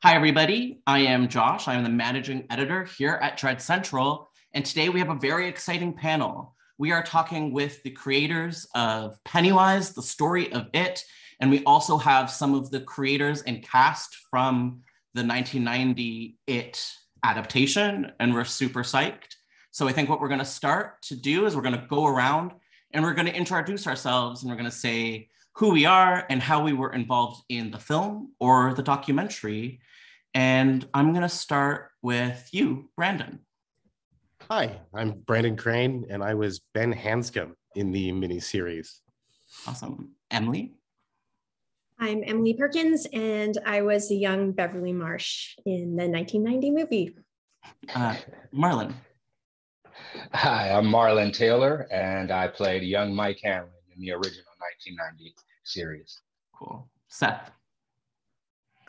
Hi, everybody. I am Josh. I am the managing editor here at Dread Central. And today we have a very exciting panel. We are talking with the creators of Pennywise, the story of It. And we also have some of the creators and cast from the 1990 It adaptation. And we're super psyched. So I think what we're going to start to do is we're going to go around and we're going to introduce ourselves and we're going to say who we are and how we were involved in the film or the documentary. And I'm going to start with you, Brandon. Hi, I'm Brandon Crane, and I was Ben Hanscom in the miniseries. Awesome. Emily? I'm Emily Perkins, and I was the young Beverly Marsh in the 1990 movie. Marlon? Hi, I'm Marlon Taylor, and I played young Mike Hanlon in the original 1990 series. Cool. Seth?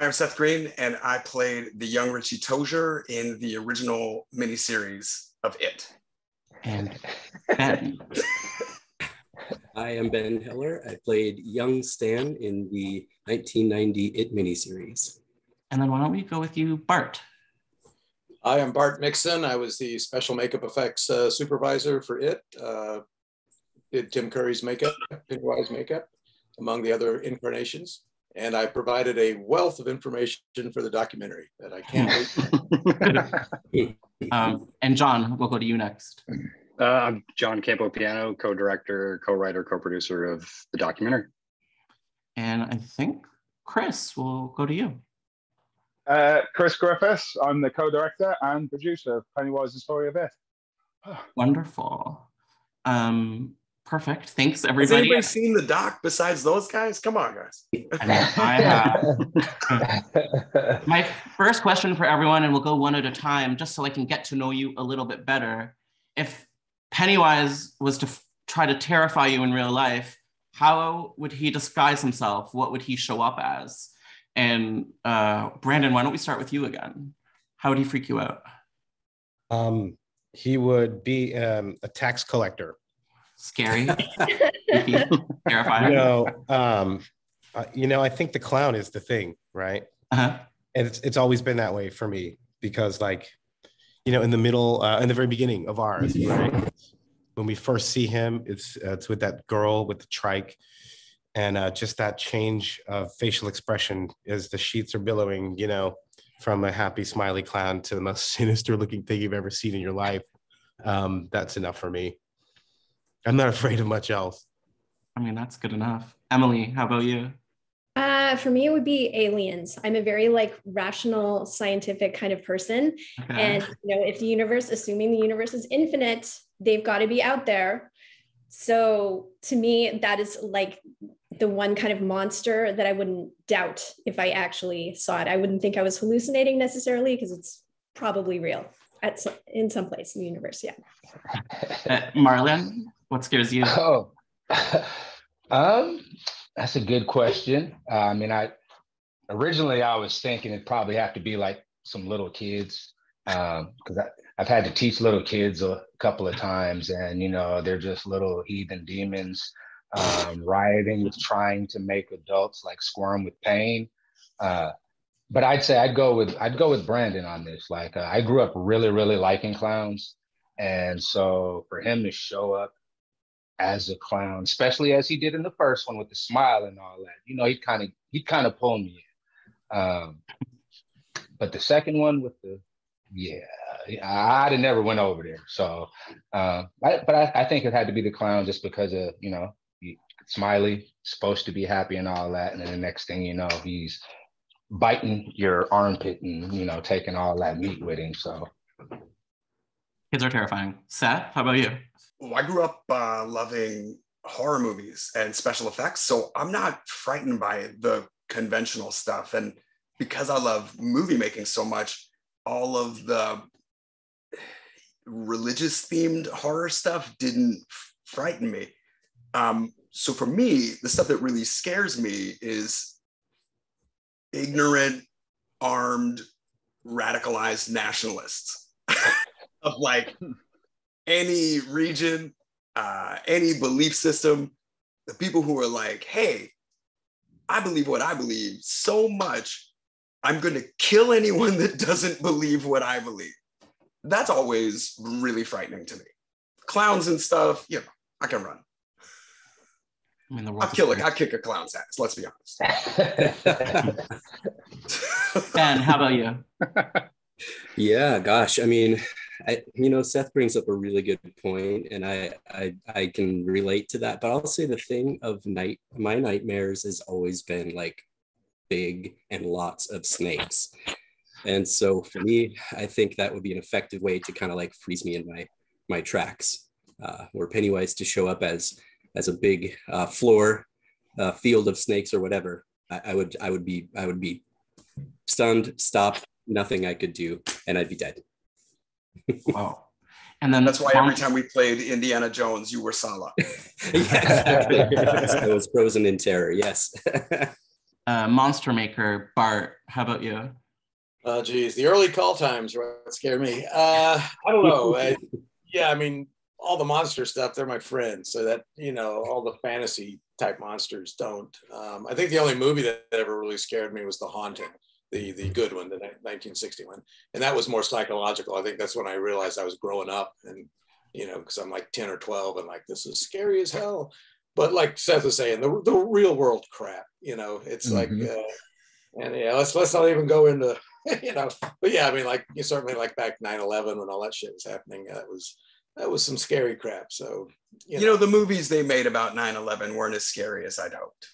I'm Seth Green, and I played the young Richie Tozier in the original miniseries of It. And Ben? I am Ben Heller. I played young Stan in the 1990 It miniseries. And then why don't we go with you, Bart? I am Bart Mixon. I was the special makeup effects supervisor for It. Did Tim Curry's makeup, Pennywise makeup, among the other incarnations. And I provided a wealth of information for the documentary that I can't wait. And John, we'll go to you next. I'm John Campopiano, co-director, co-writer, co-producer of the documentary. And I think Chris, we'll go to you. Chris Griffiths, I'm the co-director and producer of Pennywise, the story of It. Wonderful. Perfect. Thanks, everybody. Has anybody seen the doc besides those guys? Come on, guys. I mean, I have. My first question for everyone, and we'll go one at a time, just so I can get to know you a little bit better. If Pennywise was to try to terrify you in real life, how would he disguise himself? What would he show up as? And Brandon, why don't we start with you again? How would he freak you out? He would be a tax collector. Scary, terrifying. I think the clown is the thing, right? Uh-huh. And it's always been that way for me because, in the very beginning of ours, right? When we first see him, it's with that girl with the trike, and just that change of facial expression as the sheets are billowing, from a happy, smiley clown to the most sinister-looking thing you've ever seen in your life. That's enough for me. I'm not afraid of much else. I mean, that's good enough. Emily, how about you? For me, it would be aliens. I'm a very rational, scientific kind of person. Okay. And if the universe, assuming the universe is infinite, they've got to be out there. So to me, that is the one kind of monster that I wouldn't doubt if I actually saw it. I wouldn't think I was hallucinating necessarily because it's probably real in some place in the universe. Yeah. Marlon, what scares you? Oh, that's a good question. Originally I was thinking it'd probably have to be some little kids, because I've had to teach little kids a couple of times, and they're just little heathen demons rioting with trying to make adults squirm with pain. But I'd say I'd go with Brandon on this. I grew up really, really liking clowns, and so for him to show up as a clown, especially as he did in the first one with the smile and all that, he'd kind of pull me in. But the second one with I'd have never went over there. So, I think it had to be the clown just because of Smiley, supposed to be happy and all that, and then the next thing you know, he's biting your armpit and taking all that meat with him. So kids are terrifying. Seth, how about you? Well, I grew up loving horror movies and special effects, so I'm not frightened by the conventional stuff. And because I love movie making so much, all of the religious themed horror stuff didn't frighten me. So for me, the stuff that really scares me is ignorant, armed, radicalized nationalists of any region, any belief system, the people who are hey, I believe what I believe so much I'm going to kill anyone that doesn't believe what I believe. That's always really frightening to me. Clowns and stuff, you know, I can run. I mean, I'll kick a clown's ass, let's be honest. Ben, how about you? Yeah, gosh, I mean, Seth brings up a really good point, and I can relate to that. But I'll say the thing of my nightmares has always been like big and lots of snakes. And so for me, I think that would be an effective way to kind of like freeze me in my tracks, where Pennywise to show up as a big field of snakes or whatever. I would be stunned, stopped, nothing I could do, and I'd be dead. Wow. And then that's why every time we played Indiana Jones, you were Sala. Yeah, exactly. I was frozen in terror. Yes. Monster Maker, Bart, how about you? Oh, geez, the early call times scare me. I don't know. I mean, all the monster stuff, they're my friends. So that, all the fantasy type monsters don't. I think the only movie that ever really scared me was The Haunting, the good one, the 1961. And that was more psychological. I think that's when I realized I was growing up and, because I'm like 10 or 12 and like, this is scary as hell. But like Seth was saying, the real world crap, it's like, and yeah, let's not even go into, but yeah, I mean, like you certainly like back 9/11 when all that shit was happening. That was some scary crap. So, the movies they made about 9/11 weren't as scary as I'd hoped.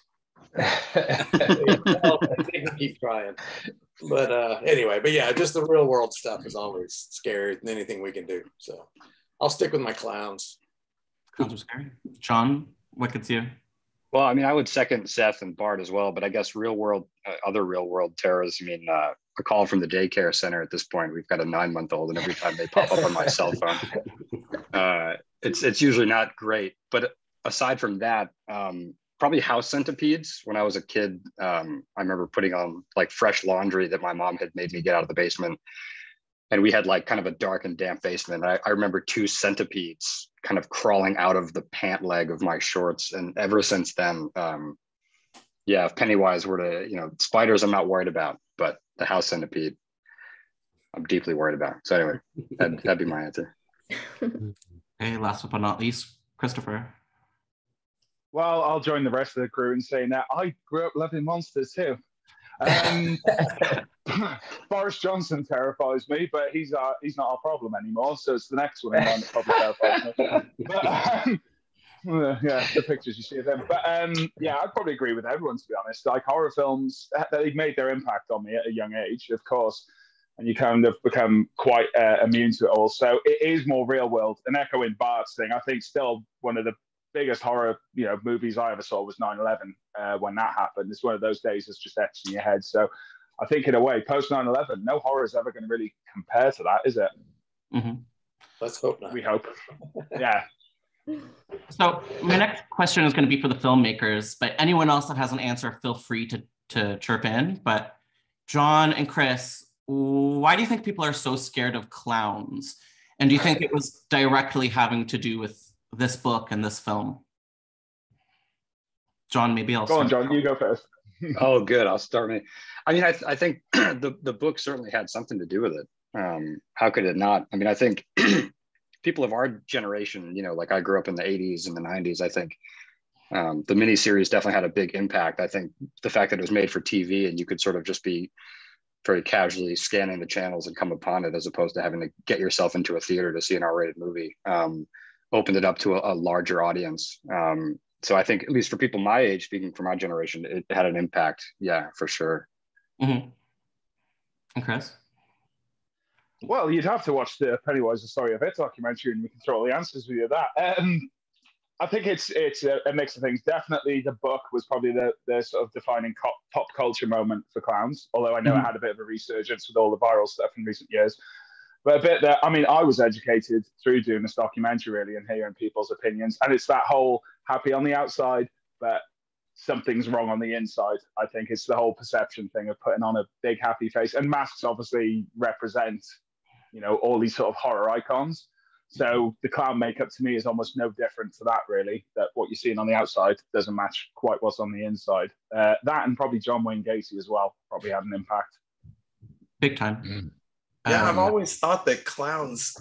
Well, I think we keep trying. But anyway, but yeah, just the real world stuff is always scarier than anything we can do. So I'll stick with my clowns. Clowns are scary. John, what gets you? Well, I mean, I would second Seth and Bart as well, but I guess other real world terrors. I mean, a call from the daycare center at this point. We've got a 9-month-old, and every time they pop up on my cell phone, it's usually not great. But aside from that, probably house centipedes. When I was a kid, I remember putting on like fresh laundry that my mom had made me get out of the basement. And we had like kind of a dark and damp basement. I remember 2 centipedes kind of crawling out of the pant leg of my shorts. And ever since then, if Pennywise were to, spiders I'm not worried about, but the house centipede, I'm deeply worried about. So anyway, that'd be my answer. Okay, last but not least, Christopher. Well, I'll join the rest of the crew in saying that I grew up loving monsters too. Boris Johnson terrifies me, but he's not our problem anymore. So it's the next one in line that probably terrifies me. But yeah, the pictures you see of them. But I'd probably agree with everyone, to be honest. Like horror films, they've made their impact on me at a young age, of course, and you kind of become quite immune to it all. So it is more real world. And echoing Bart's thing, I think still one of the biggest horror movies I ever saw was 9/11 when that happened. It's one of those days that's just etched in your head. So I think in a way, post 9/11, no horror is ever going to really compare to that, is it? Mm-hmm. Let's hope not. We hope. Yeah. So my next question is going to be for the filmmakers, but anyone else that has an answer, feel free to chirp in. But John and Chris, why do you think people are so scared of clowns? And do you think it was directly having to do with this book and this film? John, maybe I'll go start. on, John, you go first. Oh, good. I'll start me. I mean, I think the book certainly had something to do with it. How could it not? I mean, I think people of our generation, like I grew up in the 80s and the 90s, I think the miniseries definitely had a big impact. I think the fact that it was made for TV and you could sort of just be very casually scanning the channels and come upon it, as opposed to having to get yourself into a theater to see an R-rated movie, opened it up to a larger audience. So I think, at least for people my age, speaking from my generation, it had an impact. Yeah, for sure. Mm-hmm. And Chris? Well, you'd have to watch the Pennywise, the Story of It documentary, and we can throw all the answers with you that. I think it's a mix of things. Definitely the book was probably the sort of defining pop culture moment for clowns, although I know it had a bit of a resurgence with all the viral stuff in recent years. But a bit that, I mean, I was educated through doing this documentary, really, and hearing people's opinions. And it's that whole happy on the outside, but something's wrong on the inside. I think it's the whole perception thing of putting on a big happy face. And masks obviously represent, all these sort of horror icons. So the clown makeup to me is almost no different to that, really, that what you're seeing on the outside doesn't match quite what's on the inside. That and probably John Wayne Gacy as well probably had an impact. Big time. Mm. Yeah, I've always thought that clowns,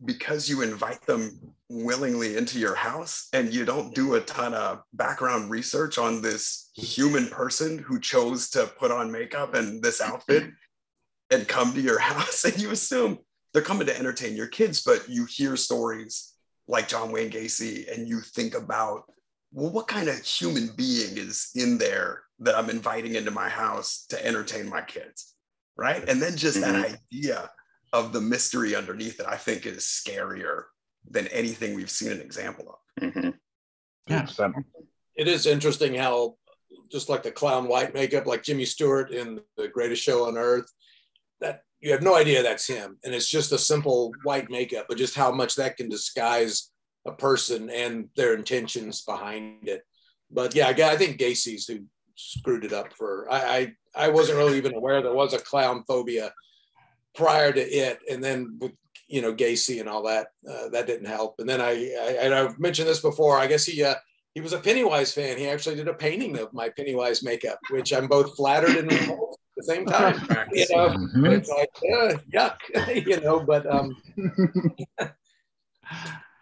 because you invite them willingly into your house and you don't do a ton of background research on this human person who chose to put on makeup and this outfit and come to your house, and you assume they're coming to entertain your kids, but you hear stories like John Wayne Gacy and you think about, well, what kind of human being is in there that I'm inviting into my house to entertain my kids, right? And then just that idea of the mystery underneath it, I think is scarier than anything we've seen an example of. Yeah. It is interesting how, just like the clown white makeup, like Jimmy Stewart in The Greatest Show on Earth, that you have no idea that's him. And it's just a simple white makeup, but just how much that can disguise a person and their intentions behind it. But yeah, I think Gacy's who screwed it up for, I wasn't really even aware there was a clown phobia prior to it. And then with, Gacy and all that, that didn't help. And then I've mentioned this before, I guess he was a Pennywise fan. He actually did a painting of my Pennywise makeup, which I'm both flattered and repulsed at the same time. It's like, yuck, but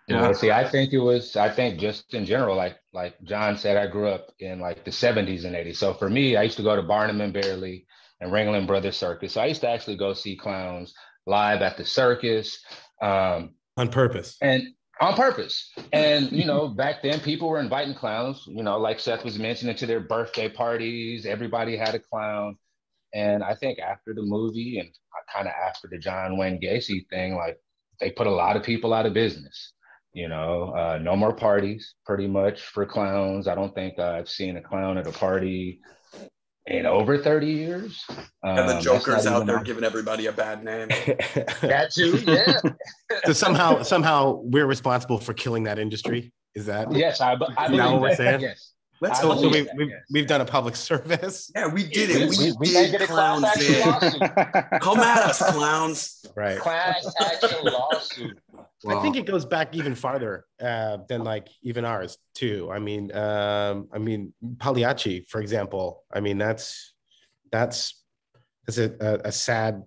yeah. See, I think just in general, like John said, I grew up in like the 70s and 80s. So for me, I used to go to Barnum and Bailey and Ringling Brothers Circus. So I used to actually go see clowns live at the circus. On purpose. And on purpose. And, back then people were inviting clowns, like Seth was mentioning, to their birthday parties. Everybody had a clown. And I think after the movie and kind of after the John Wayne Gacy thing, like they put a lot of people out of business. No more parties pretty much for clowns. I don't think I've seen a clown at a party in over 30 years. And the Joker's out there giving everybody a bad name. That too, yeah. So somehow we're responsible for killing that industry. Is that? Yes, I believe what we're saying. Yes. So we've done a public service. Yeah, we did it. We did get a clowns class action lawsuit. Come at us, clowns. Right. Class action lawsuit. Well, I think it goes back even farther than like even ours too. I mean, Pagliacci, for example. I mean, that's a sad,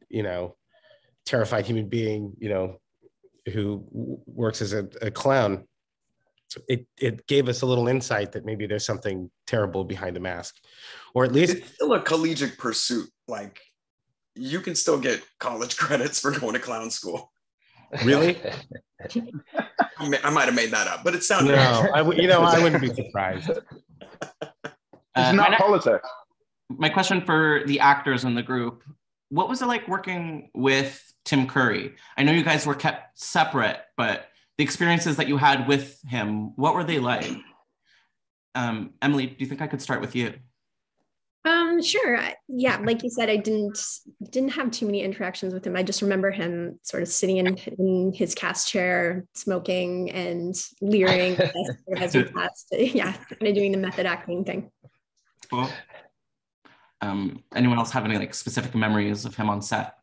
terrified human being, who works as a clown. It gave us a little insight that maybe there's something terrible behind the mask, or at least it's still a collegiate pursuit. Like you can still get college credits for going to clown school. Really? I might have made that up, but it sounded. No, I wouldn't be surprised. It's not politics. My question for the actors in the group: what was it like working with Tim Curry? I know you guys were kept separate, but the experiences that you had with him, what were they like? Emily, do you think I could start with you? Sure. Yeah, like you said, I didn't have too many interactions with him. I just remember him sort of sitting in his cast chair, smoking and leering as he passed. Yeah, kind of doing the method acting thing. Cool. Anyone else have any like specific memories of him on set?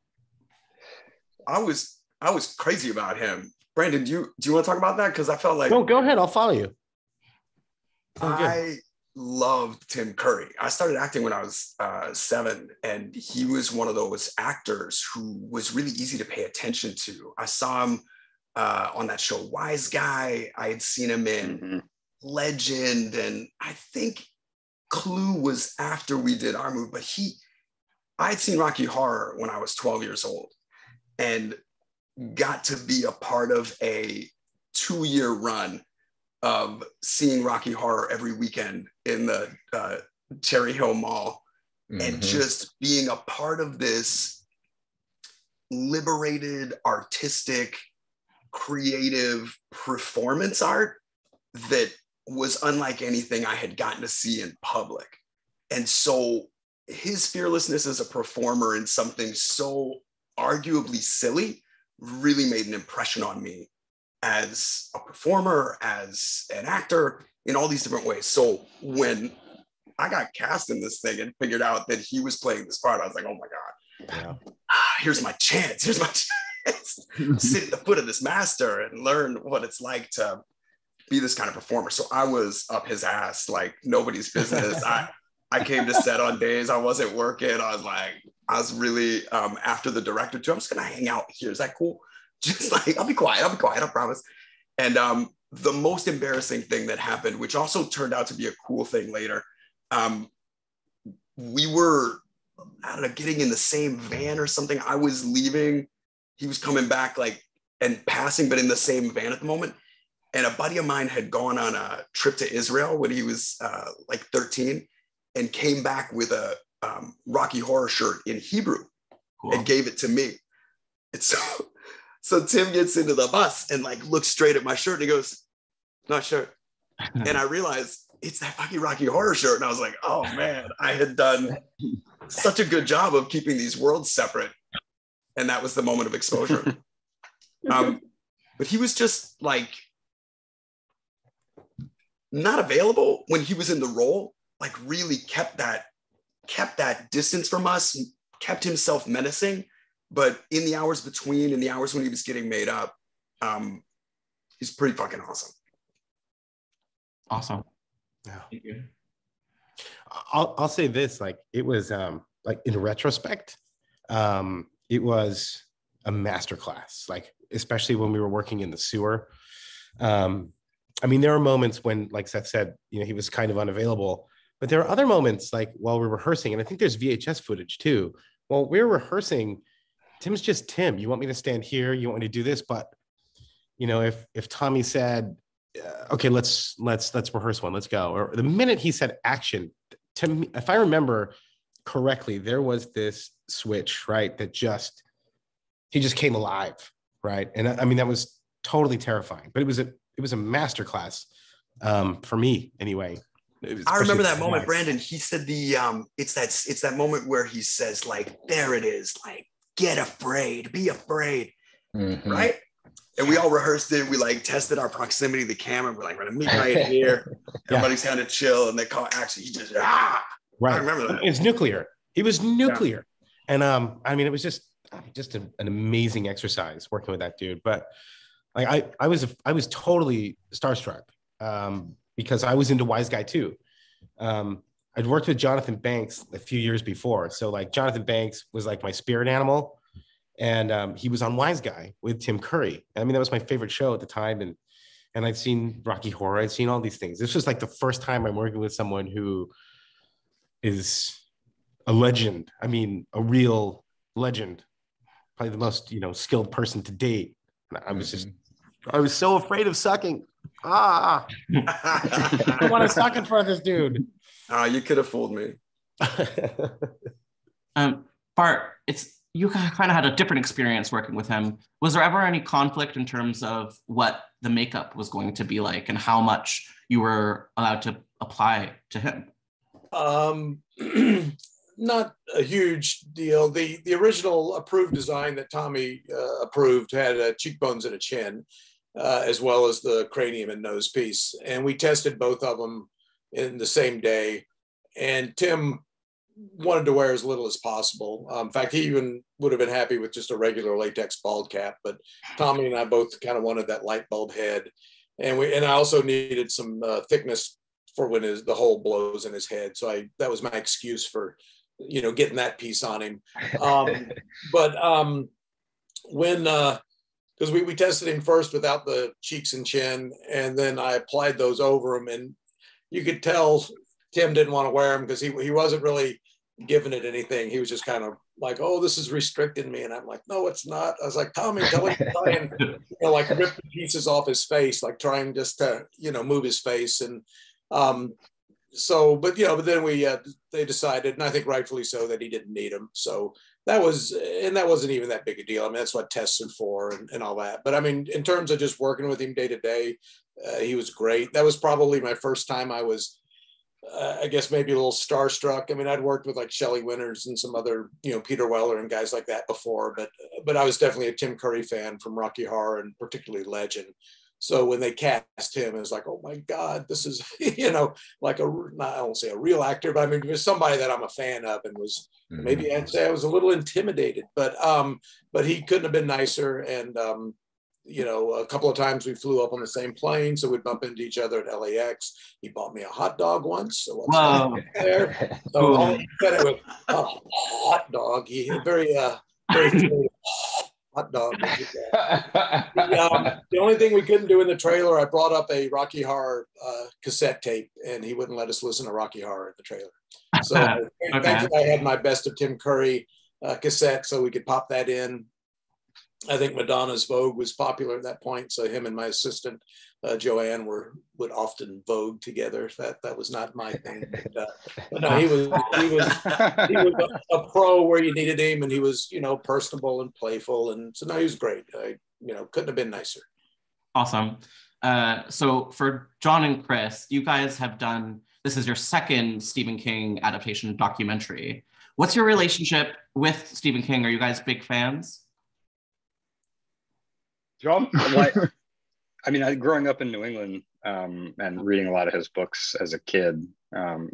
I was crazy about him. Brandon, do you want to talk about that? Because I felt like no, go ahead. I'll follow you. I loved Tim Curry. I started acting when I was 7, and he was one of those actors who was really easy to pay attention to. I saw him on that show Wise Guy. I had seen him in Legend, and I think Clue was after we did our movie, but I had seen Rocky Horror when I was 12 years old and got to be a part of a 2-year run of seeing Rocky Horror every weekend in the Cherry Hill Mall, and just being a part of this liberated, artistic, creative performance art that was unlike anything I had gotten to see in public. And so his fearlessness as a performer in something so arguably silly really made an impression on me as a performer, as an actor, in all these different ways. So when I got cast in this thing and figured out that he was playing this part, I was like, oh my God, here's my chance. Here's my chance. Sit at the foot of this master and learn what it's like to be this kind of performer. So I was up his ass like nobody's business. I came to set on days I wasn't working. I was like, I was really after the director too. I'm just gonna hang out here. Is that cool? Just like I'll be quiet, I promise. And the most embarrassing thing that happened, which also turned out to be a cool thing later, we were, I don't know, getting in the same van or something. I was leaving, he was coming back like and passing, but in the same van at the moment. And a buddy of mine had gone on a trip to Israel when he was like 13 and came back with a Rocky Horror shirt in Hebrew and gave it to me. And so Tim gets into the bus and like looks straight at my shirt and he goes, "Not sure." And I realized it's that fucking Rocky Horror shirt. And I was like, oh man, I had done such a good job of keeping these worlds separate. And that was the moment of exposure. But he was just like not available when he was in the role, like really kept that distance from us, kept himself menacing. But in the hours between, in the hours when he was getting made up, he's pretty fucking awesome. Awesome. Yeah. Thank you. I'll say this, like it was like in retrospect, it was a masterclass, like especially when we were working in the sewer. I mean, there were moments when, like Seth said, you know, he was kind of unavailable, but there are other moments like while we're rehearsing, and I think there's VHS footage too. While we're rehearsing, Tim's just Tim. You want me to stand here? You want me to do this? But you know, if Tommy said, "Okay, let's rehearse one. Let's go," or the minute he said action, to me, if I remember correctly, there was this switch, right? That he just came alive, right? And I mean, that was totally terrifying. But it was a masterclass for me, anyway. I remember that moment, Brandon. He said it's that moment where he says, like, "There it is, like, get afraid, be afraid," right? And we all rehearsed it. We like tested our proximity to the camera. We're like, we're gonna meet right here. Everybody's kind of chill, and they call action. He just right. I remember that. It's nuclear. He was nuclear, and I mean, it was just an amazing exercise working with that dude. But like, I was totally starstruck because I was into Wise Guy too. I'd worked with Jonathan Banks a few years before, so like Jonathan Banks was like my spirit animal. And he was on Wise Guy with Tim Curry. I mean, that was my favorite show at the time. And I'd seen Rocky Horror. I'd seen all these things. This was like the first time I'm working with someone who is a legend. I mean, a real legend. Probably the most, skilled person to date. And I was so afraid of sucking. I want to suck in front of this dude. You could have fooled me. Bart, you kind of had a different experience working with him. Was there ever any conflict in terms of what the makeup was going to be like and how much you were allowed to apply to him? Not a huge deal. The original approved design that Tommy approved had cheekbones and a chin, as well as the cranium and nose piece. And we tested both of them in the same day. And Tim wanted to wear as little as possible. In fact, he even would have been happy with just a regular latex bald cap, but Tommy and I both kind of wanted that light bulb head. And I also needed some thickness for when the hole blows in his head. So that was my excuse for, getting that piece on him. Because we tested him first without the cheeks and chin, and then I applied those over him, and you could tell Tim didn't want to wear them because he wasn't really giving it anything. He was just kind of like, "Oh, this is restricting me," and I'm like, "No, it's not." I was like, "Tommy, tell him to try and like rip the pieces off his face, like trying just to move his face." And but then they decided, and I think rightfully so, that he didn't need them. So that wasn't even that big a deal. I mean, that's what tests are for and all that. But I mean, in terms of just working with him day to day, he was great. That was probably my first time I was, I guess maybe a little starstruck. I mean, I'd worked with like Shelley Winters and some other, Peter Weller and guys like that before, but I was definitely a Tim Curry fan from Rocky Horror and particularly Legend. So when they cast him, it was like, oh my God, this is, like I won't say a real actor, but I mean, it was somebody that I'm a fan of, and was maybe I'd say I was a little intimidated, but he couldn't have been nicer. And you know, a couple of times we flew up on the same plane, so we'd bump into each other at LAX. He bought me a hot dog once. So Whoa. there. So Cool. all he said it was a hot dog. He had very hot dog. The only thing we couldn't do in the trailer, I brought up a Rocky Horror cassette tape, and he wouldn't let us listen to Rocky Horror in the trailer. So thankfully I had my Best of Tim Curry cassette, so we could pop that in. I think Madonna's Vogue was popular at that point, so him and my assistant Joanne would often Vogue together. That was not my thing, but no, he was a pro where you needed him, and he was, you know, personable and playful, and so no, he was great. You know, couldn't have been nicer. Awesome. So for John and Chris, you guys have done, this is your second Stephen King adaptation documentary. What's your relationship with Stephen King? Are you guys big fans? John? I mean, growing up in New England and reading a lot of his books as a kid,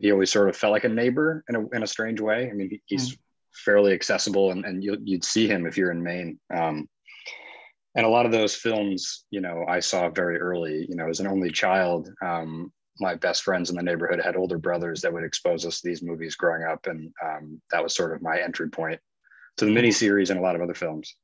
he always sort of felt like a neighbor in a strange way. I mean, he's fairly accessible, and you'd see him if you're in Maine. And a lot of those films, you know, I saw very early. You know, as an only child, my best friends in the neighborhood had older brothers that would expose us to these movies growing up, and that was sort of my entry point to the miniseries and a lot of other films.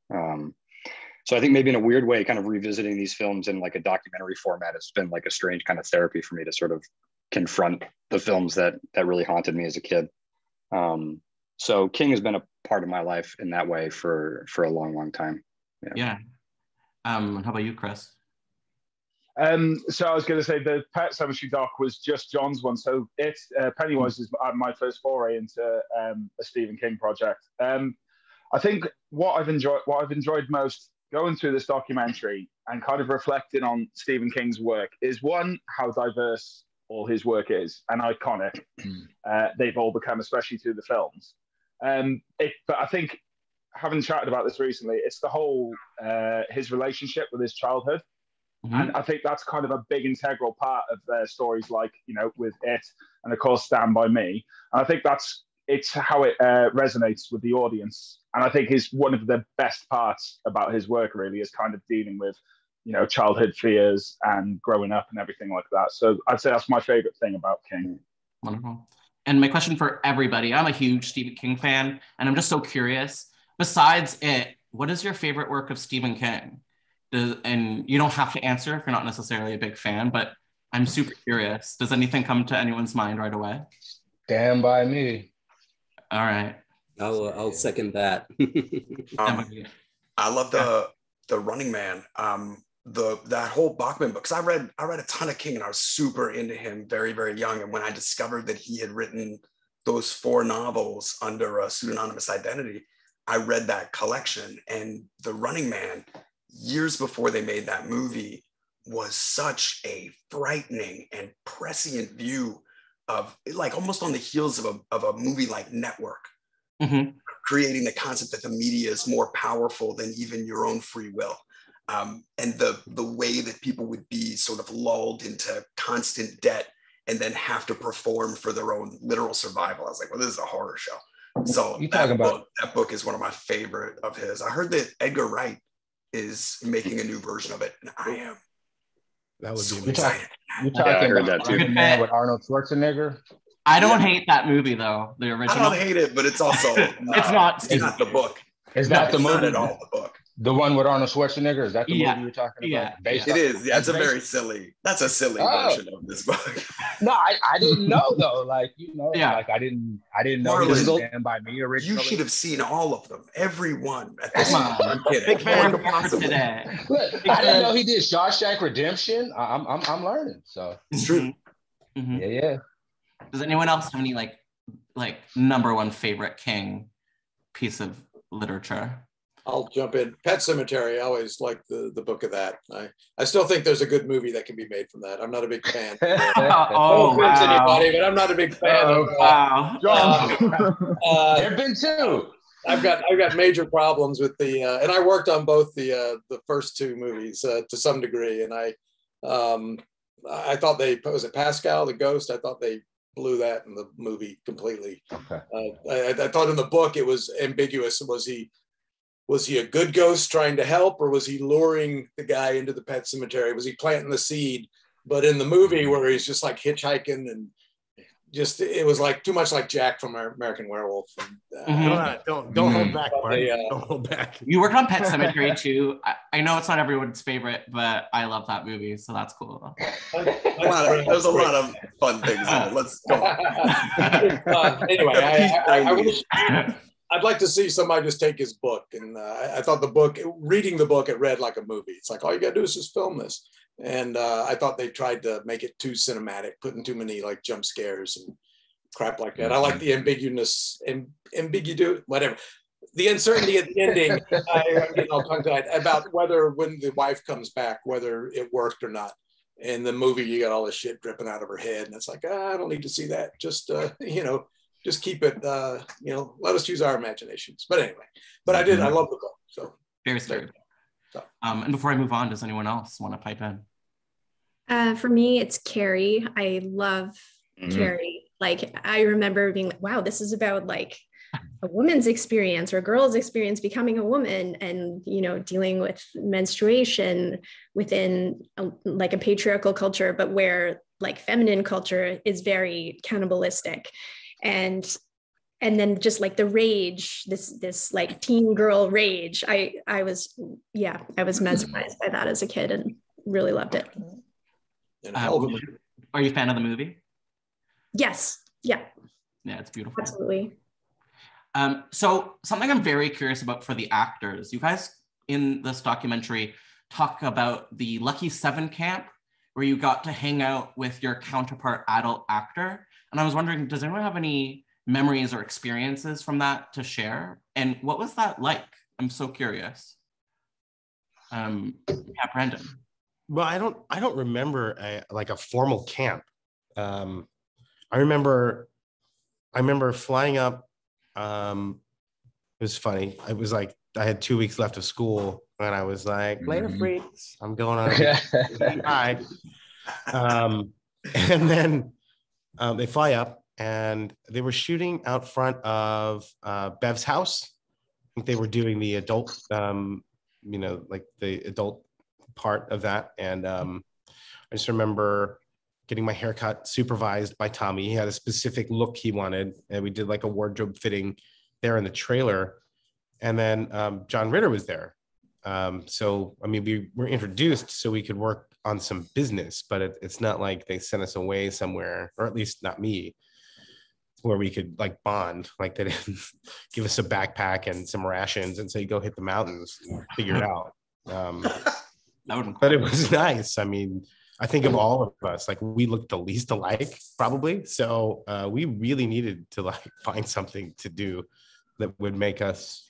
So I think maybe in a weird way, kind of revisiting these films in like a documentary format has been like a strange kind of therapy for me to sort of confront the films that really haunted me as a kid. So King has been a part of my life in that way for a long, long time. Yeah. How about you, Chris? So I was going to say the Pet Cemetery doc was just John's one. So Pennywise is my first foray into a Stephen King project. I think what I've enjoyed most going through this documentary and kind of reflecting on Stephen King's work is, one, how diverse all his work is and iconic. They've all become, especially through the films. But I think, having chatted about this recently, it's the whole his relationship with his childhood. And I think that's kind of a big integral part of their stories, like, you know, with It and of course Stand By Me. And I think it's how it resonates with the audience. And I think is one of the best parts about his work, really, is kind of dealing with, you know, childhood fears and growing up and everything like that. So I'd say that's my favorite thing about King. Wonderful. And my question for everybody, I'm a huge Stephen King fan, and I'm just so curious, besides It, what is your favorite work of Stephen King? And you don't have to answer if you're not necessarily a big fan, but I'm super curious. Does anything come to anyone's mind right away? Stand By Me. All right. I'll second that. I love the Running Man. That whole Bachman book, because I read a ton of King and I was super into him very, very young. And when I discovered that he had written those 4 novels under a pseudonymous identity, I read that collection. And the Running Man, years before they made that movie, was such a frightening and prescient view of, like, almost on the heels of a movie like Network, creating the concept that the media is more powerful than even your own free will. And the way that people would be sort of lulled into constant debt and then have to perform for their own literal survival. I was like, well, this is a horror show. So that book is one of my favorite of his. I heard that Edgar Wright is making a new version of it, and I am. That would be excited. I heard that too. Good Man with Arnold Schwarzenegger. I don't hate that movie though. The original. I don't hate it, but it's also it's not the book. Is that the movie? Not at all the book. The one with Arnold Schwarzenegger? Is that the movie you're talking about? It is. Yeah, that's a silly version of this book. No, I didn't know though. Like, you know, like I didn't know he was Stand By Me originally. You should have seen all of them, every one. Big fan today. I didn't know he did Shawshank Redemption. I'm learning. So it's true. Yeah. Does anyone else have any like number one favorite King piece of literature? I'll jump in. Pet Cemetery, I always liked the book of that. I still think there's a good movie that can be made from that. I'm not a big fan. No offense to anybody, but I'm not a big fan of there have been 2. I've got major problems with and I worked on both the first 2 movies to some degree, and I thought was it Pascal the Ghost? I thought they blew that in the movie completely. I thought in the book it was ambiguous. Was he Was he a good ghost trying to help, or was he luring the guy into the pet cemetery? Was he planting the seed? But in the movie where he's just like hitchhiking and just, it was like too much like Jack from American Werewolf. And, don't hold back, Bart. Don't hold back. You worked on Pet Cemetery too. I know it's not everyone's favorite, but I love that movie, so that's cool. There's a lot of fun things in it. Let's go. Anyway, I wish I'd like to see somebody just take his book, and I thought reading the book, it read like a movie. It's like all you gotta do is just film this. And I thought they tried to make it too cinematic, putting too many like jump scares and crap like that. I like the whatever. The uncertainty at the ending, I'm getting all tongue-tied about whether when the wife comes back, whether it worked or not. In the movie, you got all this shit dripping out of her head, and it's like, I don't need to see that. Just just keep it, let us use our imaginations. But anyway, I love the book. So very scary. And before I move on, does anyone else want to pipe in? For me, it's Carrie. I love Carrie. Like, I remember being like, wow, this is about like a woman's experience or a girl's experience becoming a woman and, dealing with menstruation within like a patriarchal culture, but where like feminine culture is very cannibalistic. And then just like the rage, this like teen girl rage. I was mesmerized by that as a kid and really loved it. Are you a fan of the movie? Yes. Yeah. Yeah, it's beautiful. Absolutely. So something I'm very curious about for the actors, you guys in this documentary talk about the Lucky 7 camp where you got to hang out with your counterpart adult actor. And I was wondering, does anyone have any memories or experiences from that to share? And what was that like? I'm so curious. Brandon. Well, I don't remember a formal camp. I remember flying up. It was funny. It was like I had 2 weeks left of school, and I was like, "Later, freaks! I'm going on." Bye. And then they fly up, and they were shooting out front of Bev's house. I think they were doing the adult, like the adult part of that. And I just remember getting my haircut supervised by Tommy. He had a specific look he wanted, and we did like a wardrobe fitting there in the trailer. And then John Ritter was there. So, I mean, we were introduced so we could work on some business, but it's not like they sent us away somewhere, or at least not me, where we could like bond. Like they didn't give us a backpack and some rations and say, go hit the mountains and figure it out. But it was nice. I mean, I think of all of us, like we looked the least alike probably. So we really needed to like find something to do that would make us,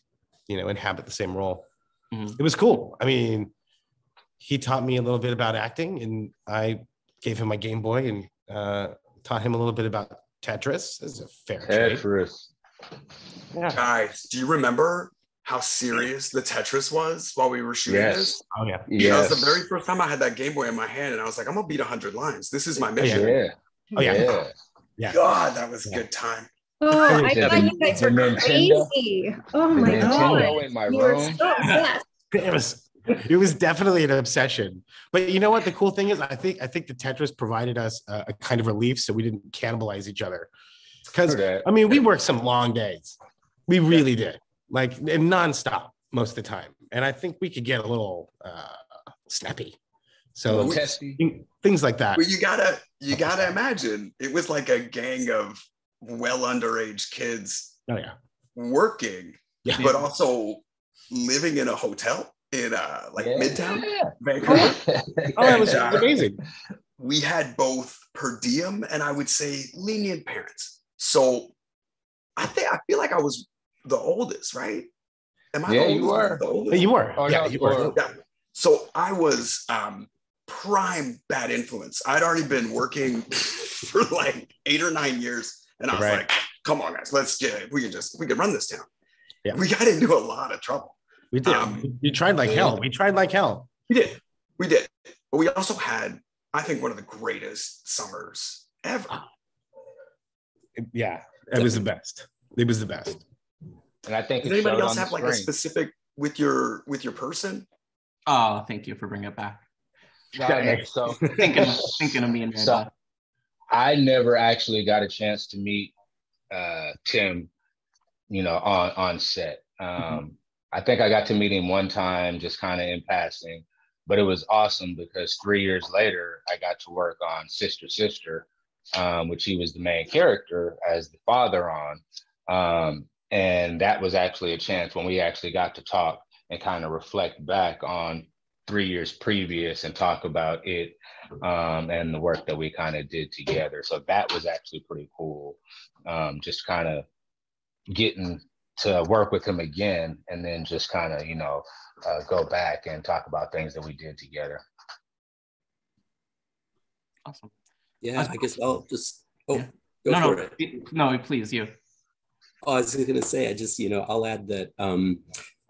inhabit the same role. Mm-hmm. It was cool. I mean, he taught me a little bit about acting, and I gave him my Game Boy and taught him a little bit about Tetris. This is a fair trade. Yeah. Guys, do you remember how serious the Tetris was while we were shooting this? Oh yeah. That was the very first time I had that Game Boy in my hand, and I was like, I'm gonna beat 100 lines. This is my mission. Yeah. God, that was a good time. Oh, I thought you guys were crazy. Oh my God. In my you were room. so obsessed. It was definitely an obsession. But you know what? The cool thing is, I think the Tetris provided us a kind of relief, so we didn't cannibalize each other. Because I mean, we worked some long days. We really did, like and nonstop most of the time. And I think we could get a little snappy. So things like that. Well, you gotta imagine it was like a gang of well underage kids. Oh yeah, working, but also living in a hotel in Midtown, Vancouver. It was amazing. We had both per diem and I would say lenient parents. So I feel like I was the oldest, right? Am I? Yeah, you were. The oldest? You were. Oh, yeah, no, you were. Yeah. So I was prime bad influence. I'd already been working for like 8 or 9 years, and I was like, "Come on, guys, we can run this town." Yeah. We got into a lot of trouble. We did. We tried like hell. We tried like hell. We did. But we also had, I think, one of the greatest summers ever. Yeah, it was the best. It was the best. And I think does anybody else have like a specific with your person? Oh, thank you for bringing it back. So thinking of me and so Randall. I never actually got a chance to meet Tim, on set. I think I got to meet him one time, just kind of in passing, but it was awesome because 3 years later, I got to work on Sister Sister, which he was the main character as the father on. And that was actually a chance when we actually got to talk and kind of reflect back on 3 years previous and talk about it, and the work that we kind of did together. So that was actually pretty cool. Just kind of getting to work with him again and then just kind of, go back and talk about things that we did together. Awesome. Yeah, I guess I'll just, Yeah. go for it. No, please, you. Oh, I was going to say, I just, I'll add that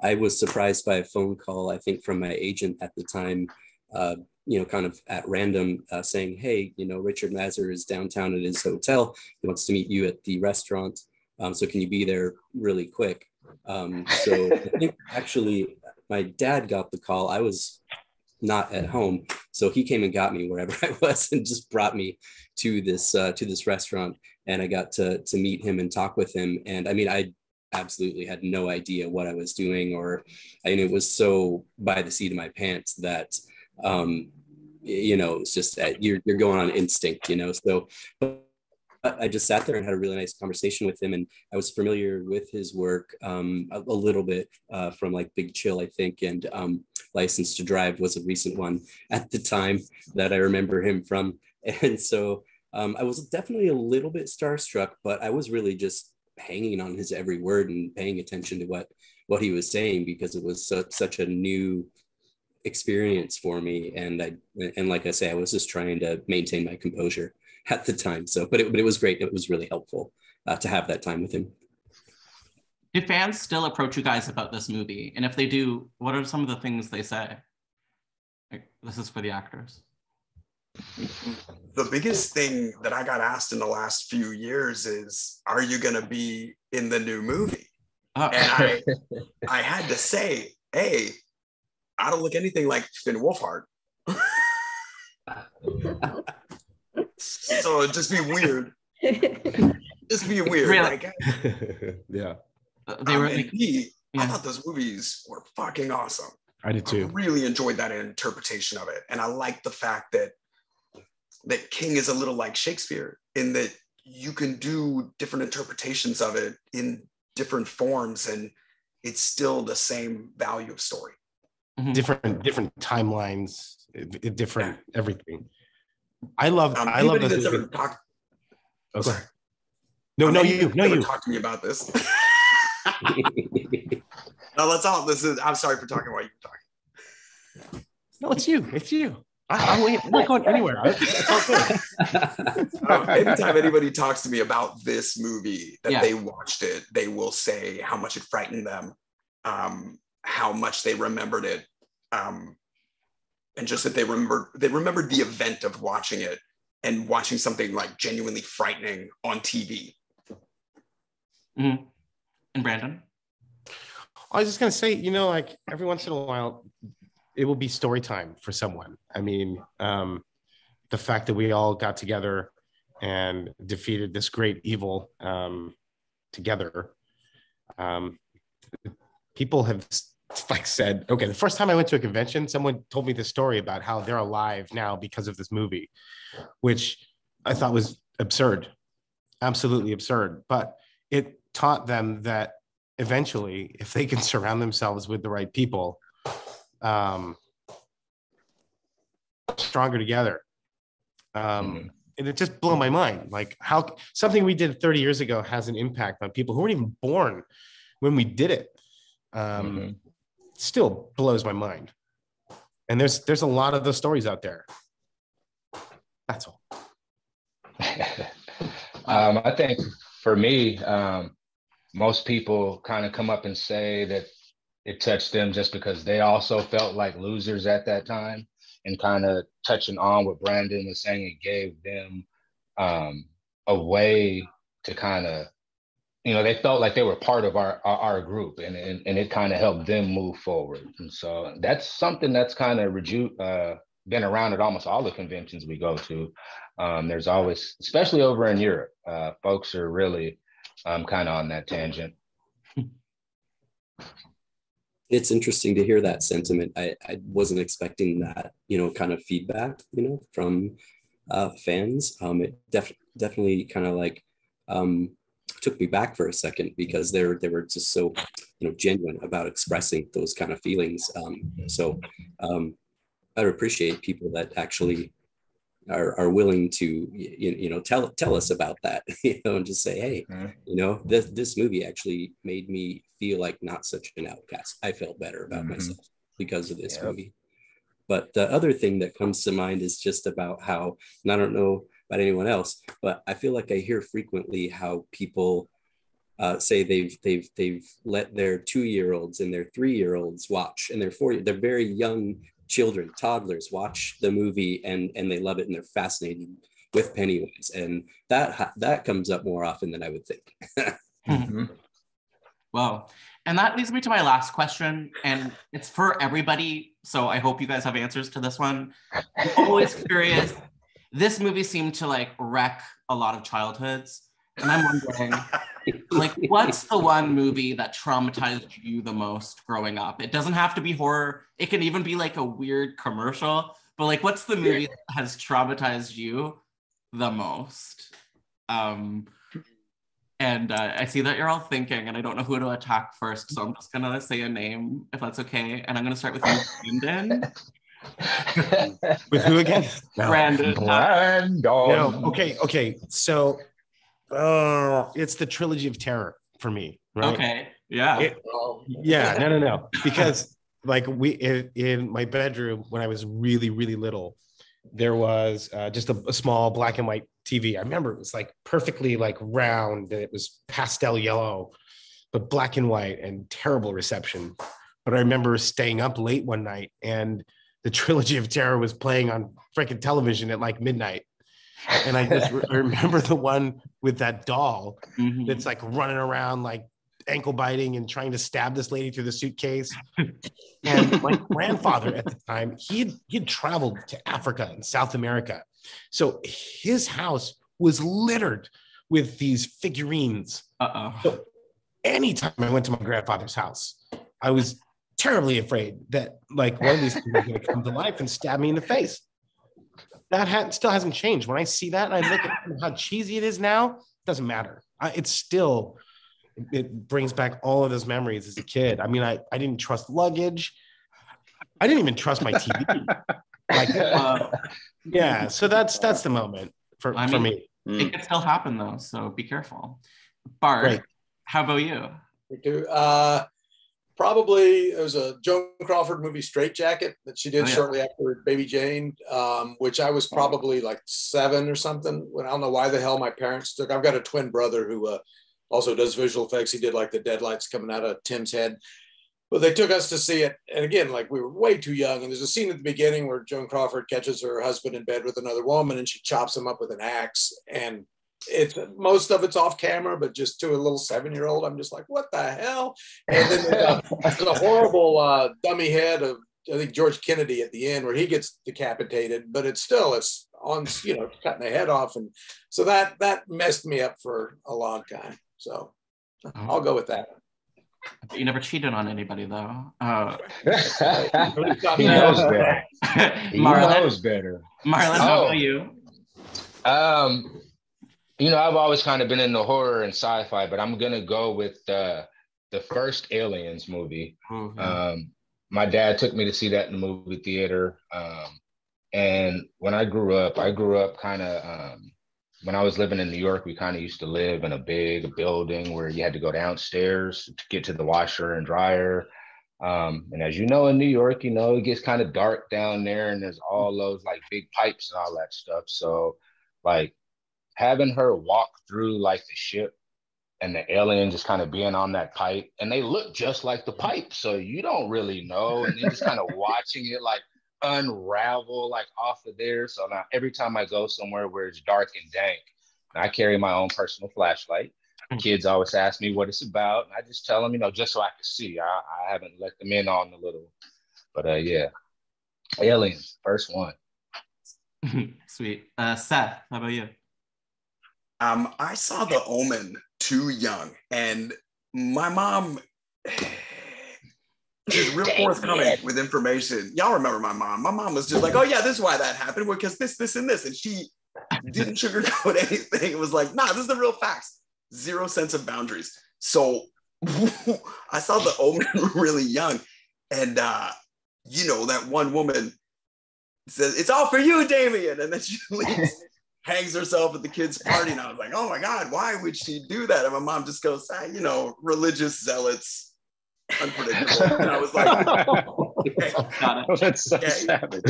I was surprised by a phone call, I think, from my agent at the time, kind of at random, saying, hey, Richard Mazur is downtown at his hotel. He wants to meet you at the restaurant. So can you be there really quick? So I think actually my dad got the call. I was not at home. So he came and got me wherever I was and just brought me to this restaurant. And I got to meet him and talk with him. And I mean, I absolutely had no idea what I was doing, it was so by the seat of my pants that, it's just, you're going on instinct, so, but I just sat there and had a really nice conversation with him. And I was familiar with his work a little bit from like Big Chill, I think. And License to Drive was a recent one at the time that I remember him from. And so I was definitely a little bit starstruck, but I was really just hanging on his every word and paying attention to what he was saying, because it was such a new experience for me. And like I say, I was just trying to maintain my composure at the time. So, but it was great. It was really helpful to have that time with him. Do fans still approach you guys about this movie? And if they do, what are some of the things they say? Like, this is for the actors. The biggest thing that I got asked in the last few years is, are you going to be in the new movie? And I had to say, hey, I don't look anything like Finn Wolfhard. So it'd just be weird. Just be weird. Really? Like, yeah. They were I thought those movies were fucking awesome. I did too. I really enjoyed that interpretation of it. And I like the fact that King is a little like Shakespeare, in that you can do different interpretations of it in different forms, and it's still the same value of story. Mm-hmm. Different timelines, different everything. I love this. Ever talked. Oh, sorry. No, you talk to me about this. No, let's all. I'm sorry for talking while you're talking. No, it's you. I'm not going anywhere. It's all good. Anytime anybody talks to me about this movie, that they watched it, they will say how much it frightened them, how much they remembered it, and just that they remembered the event of watching it and watching something like genuinely frightening on TV. Mm-hmm. And Brandon? I was just gonna say, like every once in a while, it will be story time for someone. I mean, the fact that we all got together and defeated this great evil together. People have said, okay, the first time I went to a convention, someone told me the story about how they're alive now because of this movie, which I thought was absurd, absolutely absurd. But it taught them that eventually, if they can surround themselves with the right people, stronger together. And it just blew my mind, like how something we did 30 years ago has an impact on people who weren't even born when we did it. Still blows my mind. And there's a lot of those stories out there. That's all. I think for me, most people kind of come up and say that it touched them just because they also felt like losers at that time, and kind of touching on what Brandon was saying, it gave them a way to kind of you know, they felt like they were part of our group, and it kind of helped them move forward. And so that's something that's kind of been around at almost all the conventions we go to. There's always, especially over in Europe, folks are really kind of on that tangent. It's interesting to hear that sentiment. I wasn't expecting that, kind of feedback, from fans. It definitely kind of like took me back for a second, because they were just so, genuine about expressing those kind of feelings. So I appreciate people that actually are willing to tell us about that, and just say, hey, this movie actually made me feel like not such an outcast. I felt better about myself because of this movie. But the other thing that comes to mind is just about how, and I don't know about anyone else, but I feel like I hear frequently how people say they've let their 2-year-olds and their 3-year-olds watch, and they're very young children, toddlers, watch the movie and they love it, and they're fascinated with Pennywise, and that comes up more often than I would think. Well, and that leads me to my last question, and it's for everybody, so I hope you guys have answers to this one. I'm always curious. This movie seemed to like wreck a lot of childhoods, and I'm wondering, like, what's the one movie that traumatized you the most growing up? It doesn't have to be horror. It can even be like a weird commercial, but like, what's the movie that has traumatized you the most? And I see that you're all thinking, and I don't know who to attack first, so I'm just gonna say a name, if that's okay. And I'm gonna start with you, Brandon. With who again? No. Brandon. No. Okay. So it's the Trilogy of Terror for me, right? Okay. Yeah. No. Because like in my bedroom when I was really, really little, there was just a small black and white TV. I remember it was like perfectly like round, and it was pastel yellow, but black and white, and terrible reception. But I remember staying up late one night, and the Trilogy of Terror was playing on freaking television at like midnight. And I just remember the one with that doll that's like running around like ankle biting and trying to stab this lady through the suitcase. And my grandfather at the time, he'd traveled to Africa and South America. So his house was littered with these figurines. So anytime I went to my grandfather's house, I was terribly afraid that like one of these things was going to come to life and stab me in the face. That still hasn't changed. When I see that and I look at how cheesy it is now, it doesn't matter. It brings back all of those memories as a kid. I mean, I didn't trust luggage. I didn't even trust my TV. Yeah. So that's the moment for me. It can still happen though, so be careful. Bart, right. How about you? We do. Probably it was a Joan Crawford movie, Straight Jacket, that she did shortly after Baby Jane, which I was probably like 7 or something. When I don't know why the hell my parents took. I've got a twin brother who also does visual effects. He did like the deadlights coming out of Tim's head. But they took us to see it. And again, like we were way too young. And there's a scene at the beginning where Joan Crawford catches her husband in bed with another woman and she chops him up with an axe. And most of it's off camera, but just to a little 7-year-old, I'm just like, what the hell? And then there's a horrible dummy head of, I think, George Kennedy at the end where he gets decapitated, but it's on, cutting the head off. And so that messed me up for a long time. So I'll go with that. You never cheated on anybody, though. He knows better. Marlon, how about you? I've always kind of been into horror and sci-fi, but I'm gonna go with the first Aliens movie. My dad took me to see that in the movie theater, and when I grew up kind of. When I was living in New York, we kind of used to live in a big building where you had to go downstairs to get to the washer and dryer. And as you know, in New York, it gets kind of dark down there and there's all those like big pipes and all that stuff. So like having her walk through like the ship and the alien just kind of being on that pipe, and they look just like the pipe. So you don't really know. And then just kind of watching it like unravel like off of there. So now every time I go somewhere where it's dark and dank, I carry my own personal flashlight. kids always ask me what it's about. And I just tell them, just so I can see. I haven't let them in on the little, but yeah, Aliens, first one. Sweet. Seth, how about you? I saw The Omen too young, and my mom is real forthcoming with information. Y'all remember my mom? My mom was just like, "Oh yeah, this is why that happened, because this, and this," and she didn't sugarcoat anything. It was like, "Nah, this is the real facts." Zero sense of boundaries. So I saw The Omen really young, and that one woman says, "It's all for you, Damien," and then she leaves. Hangs herself at the kids' party, and I was like, "Oh my God, why would she do that?" And my mom just goes, "Religious zealots, unpredictable." And I was like, "Okay, that's so savage."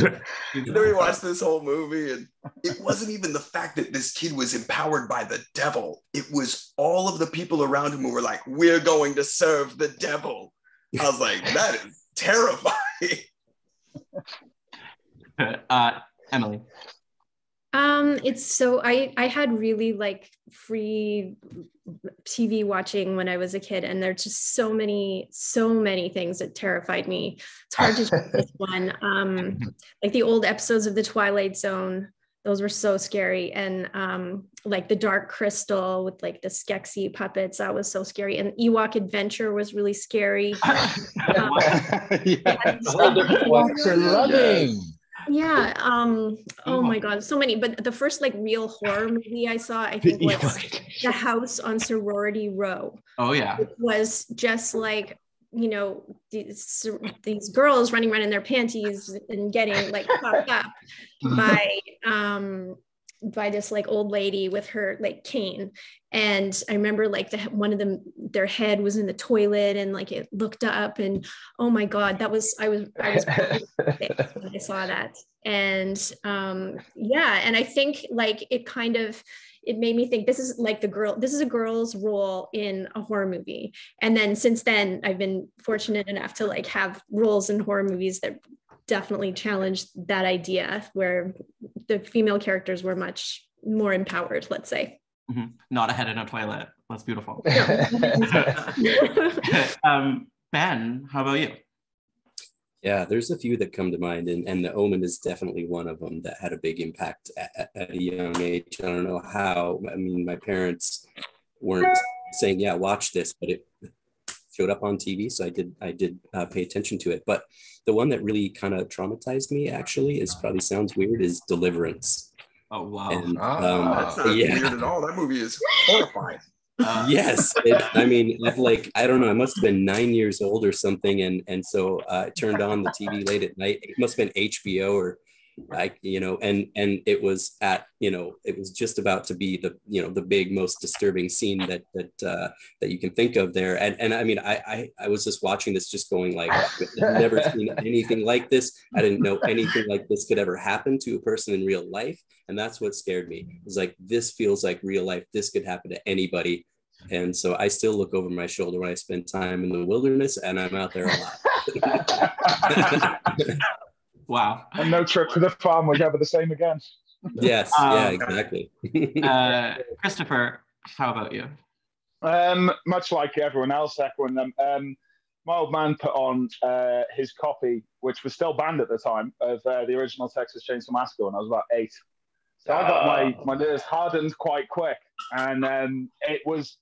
And then we watched this whole movie, and it wasn't even the fact that this kid was empowered by the devil. It was all of the people around him who were like, "We're going to serve the devil." I was like, that is terrifying. Emily. It's so I had really like free TV watching when I was a kid, and there's just so many things that terrified me. It's hard to choose this one. Like the old episodes of The Twilight Zone, those were so scary, and like The Dark Crystal with like the Skeksis puppets, that was so scary, and Ewok Adventure was really scary. Ewoks are loving. Yeah. Oh my God, so many. But the first like real horror movie I saw, I think, was The House on Sorority Row. Oh yeah. It was just like, these girls running around in their panties and getting like popped up by this like old lady with her like cane. And I remember like one of them, their head was in the toilet, and like it looked up, and oh my God, I was sick when I saw that. And and I think like it made me think, this is a girl's role in a horror movie. And then since then I've been fortunate enough to like have roles in horror movies that definitely challenged that idea, where the female characters were much more empowered, let's say. Mm-hmm. Not a head in a toilet. That's beautiful. Ben, how about you? Yeah, there's a few that come to mind, and The Omen is definitely one of them that had a big impact at a young age. I don't know how. I mean, my parents weren't saying, "Yeah, watch this," but it showed up on TV, so I did pay attention to it. But the one that really kind of traumatized me, actually, probably sounds weird, is Deliverance. Oh wow! And, that's not weird at all. That movie is horrifying. Yes, I mean, like, I don't know, I must have been 9 years old or something, and so I turned on the TV late at night. It must have been HBO or like, and it was it was just about to be the big, most disturbing scene that you can think of there. And I mean, I was just watching this, just going like, I've never seen anything like this. I didn't know anything like this could ever happen to a person in real life. And that's what scared me. It was like, this feels like real life. This could happen to anybody. And so I still look over my shoulder when I spend time in the wilderness, and I'm out there a lot. Wow. And no trip to the farm was ever the same again. Yes, yeah, exactly. Christopher, how about you? Much like everyone else echoing them, my old man put on his copy, which was still banned at the time, of the original Texas Chainsaw Massacre when I was about 8. So I got my nerves hardened quite quick. And it was,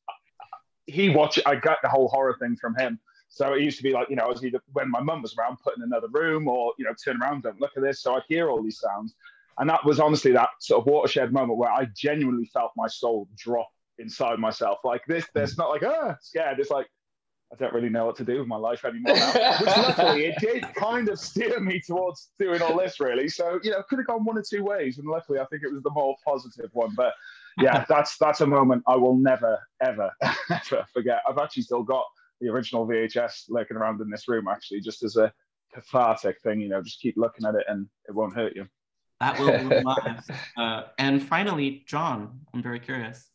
I got the whole horror thing from him. So it used to be like, I was either, when my mum was around, put in another room, or, turn around, don't look at this. So I'd hear all these sounds. And that was honestly that sort of watershed moment where I genuinely felt my soul drop inside myself. Like this, there's not like, scared. It's like, I don't really know what to do with my life anymore now. Which luckily it did kind of steer me towards doing all this, really. So, could have gone one or two ways. And luckily I think it was the more positive one. But yeah, that's a moment I will never, ever, ever forget. I've actually still got the original VHS lurking around in this room, actually, just as a cathartic thing, just keep looking at it and it won't hurt you. That will ruin lives. And finally, John, I'm very curious.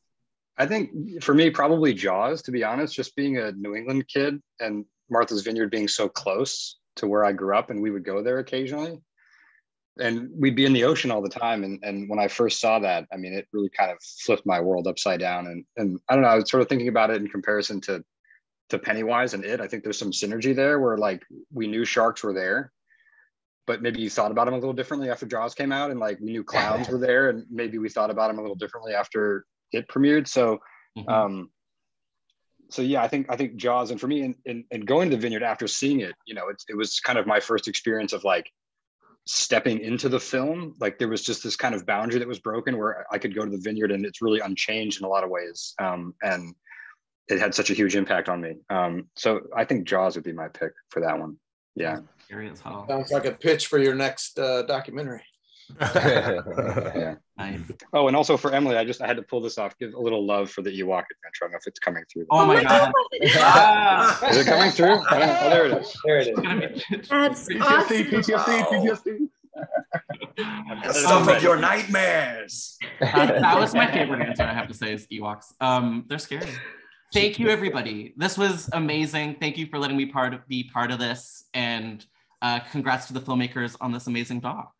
I think for me, probably Jaws, to be honest, just being a New England kid and Martha's Vineyard being so close to where I grew up, and we would go there occasionally. and we'd be in the ocean all the time. And when I first saw that, I mean, it really kind of flipped my world upside down. And I don't know, I was sort of thinking about it in comparison to Pennywise and It. I think there's some synergy there where like we knew sharks were there, but maybe you thought about them a little differently after Jaws came out, and like we knew clowns were there, and maybe we thought about them a little differently after It premiered. So, so yeah, I think Jaws, and for me, and going to the Vineyard after seeing it, you know, it was kind of my first experience of like stepping into the film. Like there was just this kind of boundary that was broken where I could go to the Vineyard and it's really unchanged in a lot of ways. And it had such a huge impact on me. So I think Jaws would be my pick for that one. Yeah. Sounds like a pitch for your next documentary. Yeah. Nice. Oh, and also for Emily, I had to pull this off. Give a little love for the Ewok adventure. I don't know if it's coming through. Oh my God. Is it coming through? Oh, there it is. There it is. That's PTSD. Some of your nightmares. That was my favorite answer, I have to say, is Ewoks. They're scary. Thank you, everybody. This was amazing. Thank you for letting me be part of this, and congrats to the filmmakers on this amazing doc.